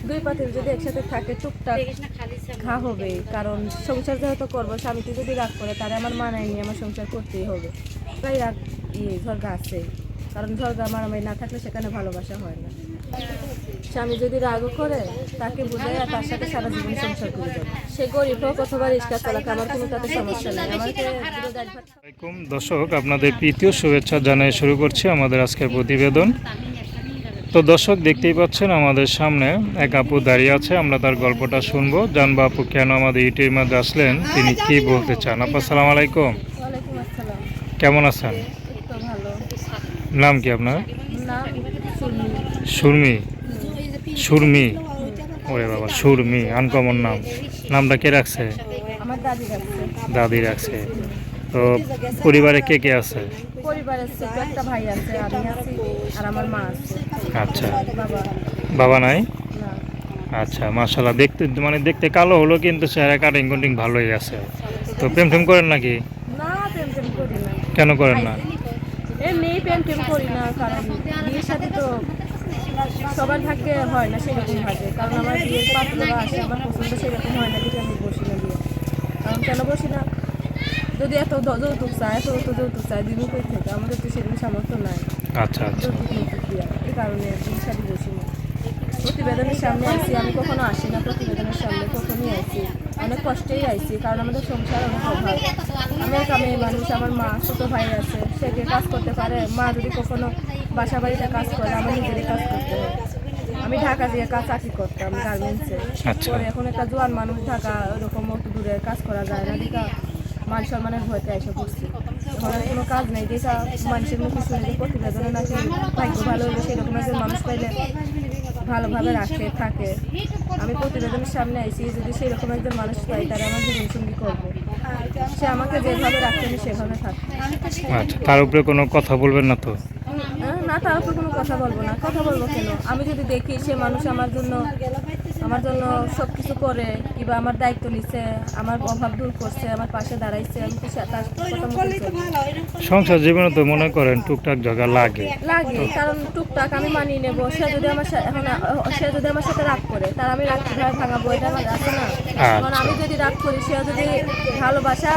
দুই পাতিল যদি একসাথে থাকে টুকটাক খা হবে, কারণ সংসার যেহেতু করবো, স্বামীতে যদি রাগ করে তাহলে আমার মানায় নিয়ে আমার সংসার করতেই হবে। তাই রাগ ঝগড়া আছে, কারণ ঝগড়া মারামারি না থাকলে সেখানে ভালোবাসা হয় না। স্বামী যদি রাগও করে তাকে বুঝাই আর তার সাথে সারা জীবন সংসার করে যাবে। সে গরিব হোক অথবা রিক্সা চালাক, আমার কোনো তাতে সমস্যা নেই। আসসালামাইকুম দর্শক, আপনাদের প্রীতীয় শুভেচ্ছা জানিয়ে শুরু করছি আমাদের আজকের প্রতিবেদন। তো দর্শক, দেখতেই পাচ্ছেন আমাদের সামনে এক আপু দাঁড়িয়ে আছে। আমরা তার গল্পটা শুনবো, জানবো আপু কেন আমাদের ইউটিউবের মাঝে আসলেন, তিনি কি বলতে চান। আপু আসসালামু আলাইকুম, ওয়ালাইকুম আসসালাম। কেমন আছেন? তো ভালো। নাম কি আপনার? নাম সুরমি। সুরমি? সুরমি? ওরে বাবা, সুরমি আনকমন নাম। নামটা কে রাখছে? আমার দাদি রাখছে। দাদি রাখছে। তো পরিবারে কে কে আছে? পরিবারের ছোট একটা ভাই আছে, আমি আছি, আর আমার মা আছে। আচ্ছা, বাবা বাবা নাই? না। আচ্ছা, মাশাআল্লাহ। দেখতে কালো হলো, কিন্তু চেহারা কাটিং কুটিং ভালোই আছে। তো প্রেম টেম করেন নাকি? না, প্রেম টেম করি না। কেন করেন না? এমনি প্রেম টেম করি না, কারণ বিয়ের সাথে তো সবার ভাগ্যে হয় না সেরকম ভাগে, কারণ আমার বিয়ের পাত্ররা আসে, আমার পছন্দ সেরকম হয় না দেখে আমি বসি না বিয়ে। কারণ কেন বসি না, যদি এত যৌতুক চায়, যৌতুক চায় দিন কই থেকে, আমাদের তো সেরকম সামর্থ্য নাই। আচ্ছা আচ্ছা, যৌতুক দিয়া এই কারণে বিয়ের সাথে বসি না। প্রতিবেদনের সামনে আসি, আমি কখনো আসি না প্রতিবেদনের সামনে, কখনোই আসি, অনেক কষ্টেই আইছি, কারণ আমাদের সংসার অনেক অভাব। আমি একা মেয়ে মানুষ, আমার মা ছোট ভাই আছে, সে যে কাজ করতে পারে, মা যদি কখনো বাসা বাড়িতে কাজ করে আমার নিজেরই কাজ করতে হয়। আমি ঢাকা দিয়ে চাকরি করতাম গার্মেন্টসে, পরে এখন একটা জোয়ান মানুষ, ঢাকা ওরকম অত দূরে কাজ করা যায় না দেখা মান সম্মানের ভয়তে এসে পড়ছি। এখন আর কোনো কাজ নেই দেখা মানুষের মুখে শুনে যে প্রতিবেদনে নাকি ভাগ্য ভালো হলে সেরকম একজন মানুষ পাইলে ভালোভাবে রাখে থাকে। আমি প্রতিবেদনের সামনে আইছি, যদি সেরকম একজন মানুষ পাই তারা আমার জীবনসঙ্গী করবো, সে আমাকে যেভাবে রাখতে আমি সেভাবে থাকবো। আচ্ছা, তার উপরে কোনো কথা বলবেন না তো? না, তার উপর কোনো কথা বলবো না। কথা বলবো কেন? আমি যদি দেখি সে মানুষ আমার জন্য সব কিছু করে, কিংবা আমার দায়িত্ব নিচ্ছে, আমার অভাব দূর করছে, আমার পাশে দাঁড়াইছে, আমি তো তার কথা মতো চলি। সংসার জীবনে তো মনে করেন টুকটাক জায়গা লাগে, কারণ টুকটাক আমি মানিয়ে নেবো। সে যদি আমার সাথে রাগ করে, তার আমি রাগ কিভাবে ভাঙাবো, এটা আমার আছে না। কারণ আমি যদি রাগ করি, সে যদি ভালোবাসা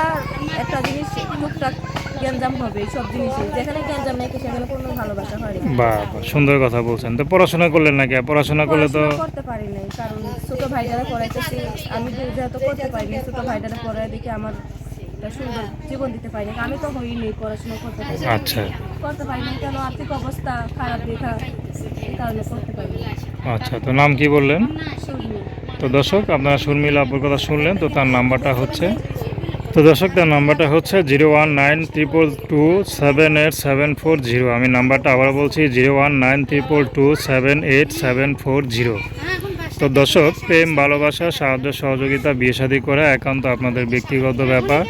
একটা জিনিস টুকটাক গ্যাঞ্জাম হবে, সব জিনিসই যেখানে গ্যাঞ্জাম নেই সেখানে কোনো ভালোবাসা হয় না। বাহ, সুন্দর কথা বলছেন। তো পড়াশোনা করলেন নাকি? পড়াশোনা করলে তো করতে পারি নাই, কারণ ছোট ভাইটারা পড়াইতেছি, আমি যেহেতু করতে পারিনি, ছোট ভাইটারা পড়ায় দেখে আমার একটা সুন্দর জীবন দিতে পারিনি। আমি তো হইনি পড়াশোনা করতে পারি। আচ্ছা, করতে পারিনি কেন? আর্থিক অবস্থা খারাপ দেখা, এই কারণে করতে পারিনি। আচ্ছা। তো নাম কি বললেন? সুরমি। তো দর্শক, আপনারা শর্মিলা আপুর কথা শুনলেন। তো তার নাম্বারটা হচ্ছে 01922278740। আমি নাম্বারটা আবার বলছি 01922278740। তো দর্শক, প্রেম, ভালোবাসা, সাহায্য সহযোগিতা, বিয়ে শাদী করা একান্ত আপনাদের ব্যক্তিগত ব্যাপার।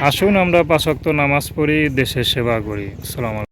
আসুন আমরা 5 ওয়াক্ত নামাজ পড়ি, দেশের সেবা করি। আসসালামু আলাইকুম।